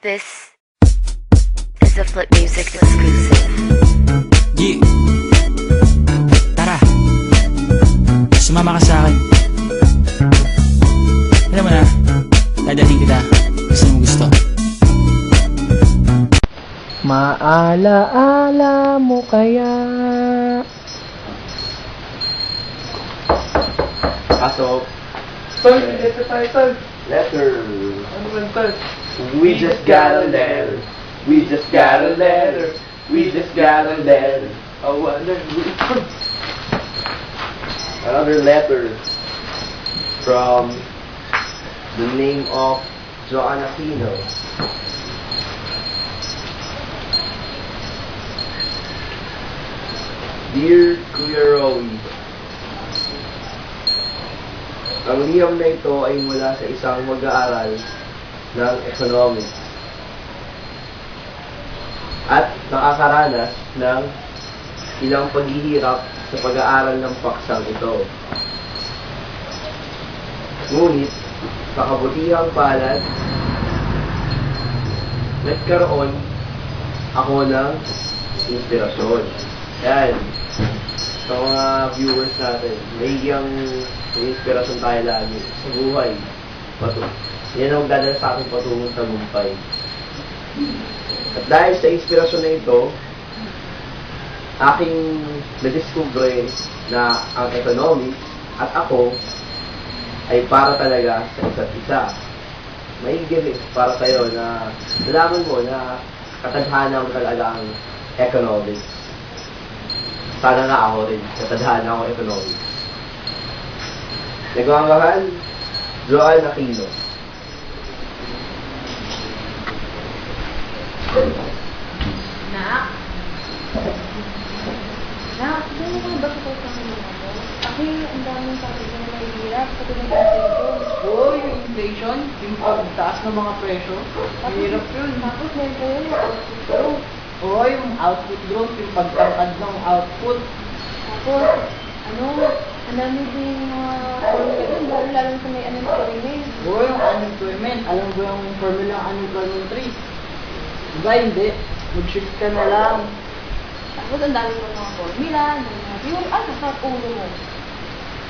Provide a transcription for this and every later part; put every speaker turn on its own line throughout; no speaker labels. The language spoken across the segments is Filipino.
This is a Flip Music exclusive.
Yeah. Tara. Sumama ka sa akin. Alam mo na, dadalhin kita. Gusto mo gusto.
Maalaala mo kaya?
Pasok.
Tol, letter tayo, tol.
Letter.
Ano ba, tol?
We just got a letter. We just got a letter. We just got a letter. Oh, another letter from the name of Joan Aquino. Dear Kuya Rowie, ang liham na ito ay mula sa isang mag-aaral ng economics at nakakaranas ng ilang paghihirap sa pag-aaral ng paksang ito. Ngunit, sa kabutihang palad, nagkaroon ako ng inspirasyon. Yan. Sa mga viewers natin, may inspirasyon tayo lagi sa buhay. Yan ang dadala sa ating patungong tagumpay. At dahil sa inspirasyon na ito, aking na-discover na ang economics at ako ay para talaga sa isa't isa. Maigil para sa'yo na nalaman mo na katadhana mo talaga ang economics. Sana nga ako rin, katadhana ako economics. Nagmamahal, Joan Aquino.
Nak? Nak, saan mo ba sa mga mo? Kasi ang daming sabi ko na mahihirap, katulad ng inflation.
Oo, yung inflation, yung pagtaas ng mga presyo. Mahirap yun.
Tapos meron pa yun yung output growth.
Oo, yung output growth, yung pagtangkad ng output.
Tapos, ang dami din mga formula dun, lalo sa may unemployment.
Oo, yung unemployment. Alam mo yung formula ng unemployment rate. Diba, hindi. Mag-shift ka na lang.
Tapos ang dami mo mga formula, yung nasa ulo mo.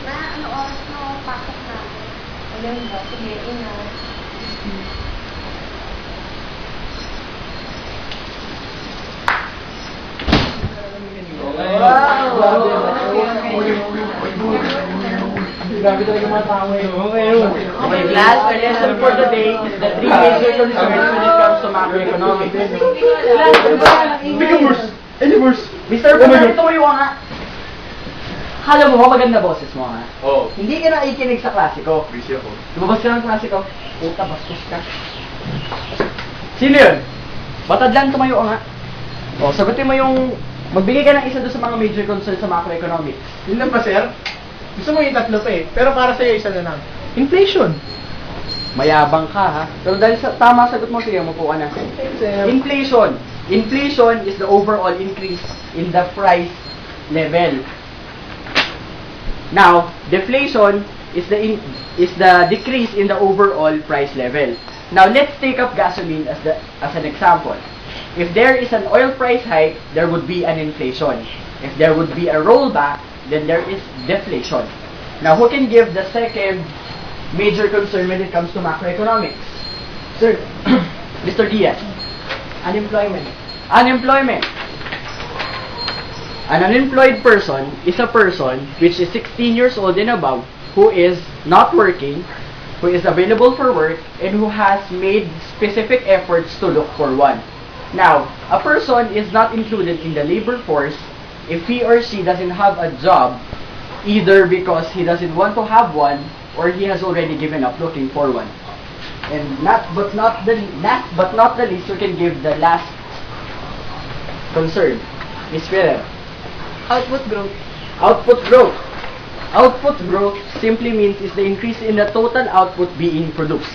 Na, ano oras na pasok natin?
Ayun ba, sige, ingat.
Grabe talaga mga tao ngayon. Okay, class, our lesson for today is the three major concerns when it comes to macroeconomics. Mr. Bernardo, tumayo ka nga. Kala mo, maganda boses mo ha?
Oh,
Hindi ka na ikinig sa klasiko.
busy ako.
Lumabas ka ng klasiko. Puta, bastos ka. Sino yun? Batadlan, tumayo ka nga. O, sagutin mo yung... Magbigay ka ng isa doon sa mga major concerns sa macroeconomics.
Yun lang pa, sir? Gusto mo yung tatlo pa eh. Pero para sa'yo, isa na lang. Inflation.
Mayabang ka ha. Pero dahil sa tama sagot mo, sige, mapo ka na.
Sir.
Inflation. Inflation is the overall increase in the price level. Now, deflation is the decrease in the overall price level. Now, let's take up gasoline as an example. If there is an oil price hike, there would be an inflation. If there would be a rollback, then there is deflation. Now, who can give the second major concern when it comes to macroeconomics? Sir, Mr. Diaz. Unemployment. Unemployment. An unemployed person is a person which is 16 years old and above who is not working, who is available for work, and who has made specific efforts to look for one. Now, a person is not included in the labor force if he or she doesn't have a job, either because he doesn't want to have one or he has already given up looking for one. And last but not the least, we can give the last concern. Ms. Ferrer.
Output growth.
Output growth. Output growth simply means is the increase in the total output being produced.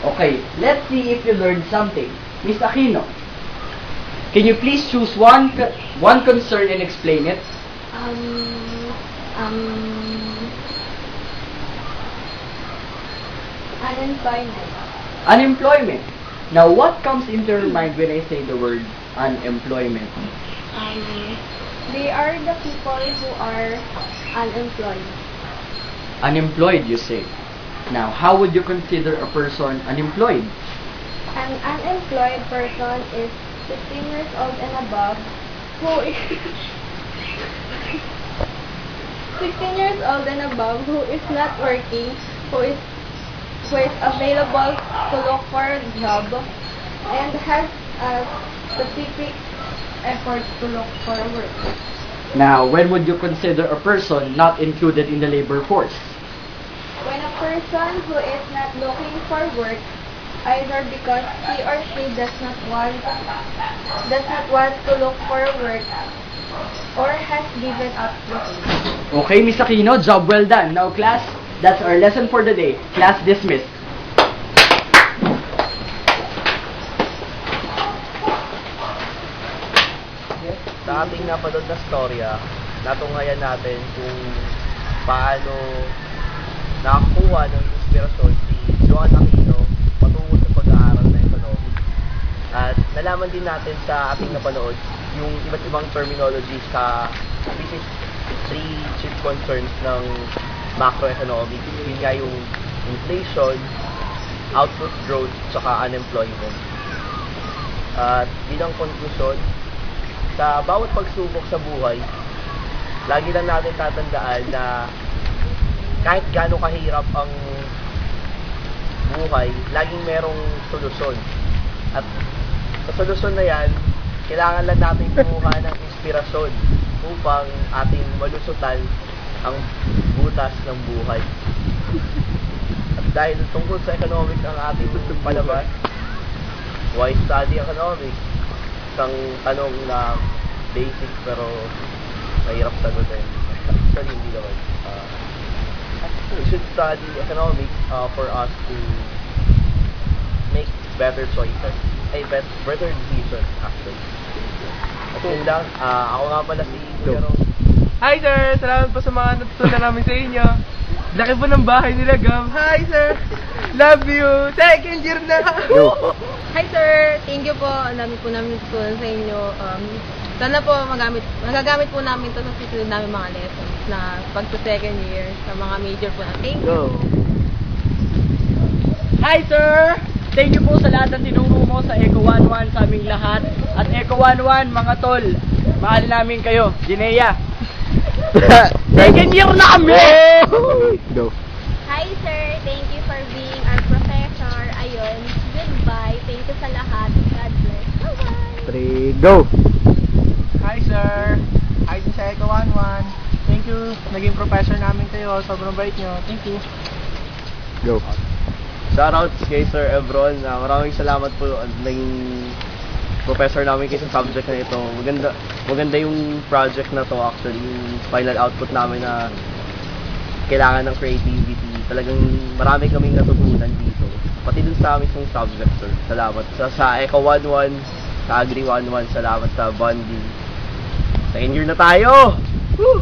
Okay, let's see if you learned something. Ms. Aquino, can you please choose one concern and explain it?
Unemployment.
Unemployment. Now, what comes into your mind when I say the word unemployment?
They are the people who are unemployed.
Unemployed, you say. Now, how would you consider a person unemployed?
An unemployed person is 15 years old and above who is 16 years old and above who is not working, who is available to look for a job and has a specific effort to look for work.
Now, when would you consider a person not included in the labor force?
When a person who is not looking for work, either because he or she does not want to look for work or has given up looking.
Okay, Miss Aquino, job well done. Now, class, that's our lesson for the day. Class dismissed.
Sa ating napanood na storya, natunghayan natin kung paano nakakuha ng inspirasyon si Joan Aquino patungo sa pag-aaral ng economics. At nalaman din natin sa ating napanood yung iba't ibang terminology sa which is three chief concerns ng macroeconomics. Yun nga yung inflation, output growth, tsaka unemployment. At bilang conclusion, sa bawat pagsubok sa buhay, lagi lang natin tatandaan na kahit gaano kahirap ang buhay, laging merong solusyon. At sa solusyon na yan, kailangan lang natin kumuha ng inspirasyon upang ating malusutan ang butas ng buhay. At dahil tungkol sa economics ang ating palabas, why study economics? Isang tanong na basic pero mahirap sagutin. Actually, hindi naman. We should study economics for us to make better choices. Better decisions, actually. At yun lang, ako nga pala si Kuya Ron.
Hi sir! Salamat po sa mga natutunan namin sa inyo. Laki po ng bahay nila, Gab. Hi sir! Love you! Second year na!
Hi sir! Thank you po. Ang dami po namin natutunan sa inyo. Sana po magagamit po namin ito sa susunod namin mga lessons na pag sa second year, sa mga major po na. Thank you!
Hi, sir! Thank you po sa lahat ng tinuro mo sa Eco 11 sa aming lahat. At Eco 11, mga tol, mahal namin kayo. Jinea. Second year na kami!
Go.
Hi sir, thank you for being our professor. Ayun, goodbye. Thank you sa lahat. God bless. Bye-bye.
3, go!
Hi sir! Hi din sa Eco 11. Thank you. Naging professor namin kayo. Sobrang bait nyo. Thank you.
Go.
Shoutouts kay Sir Ebron. Maraming salamat po naging professor namin kayo sa subject na ito. Maganda yung project na to actually. Yung final output namin na kailangan ng creativity. Talagang marami kaming natutunan dito. Pati dun sa mismong subject, sir. Salamat. Sa Eco 11, sa Agri 11, salamat sa bonding. Second year na tayo! Woo!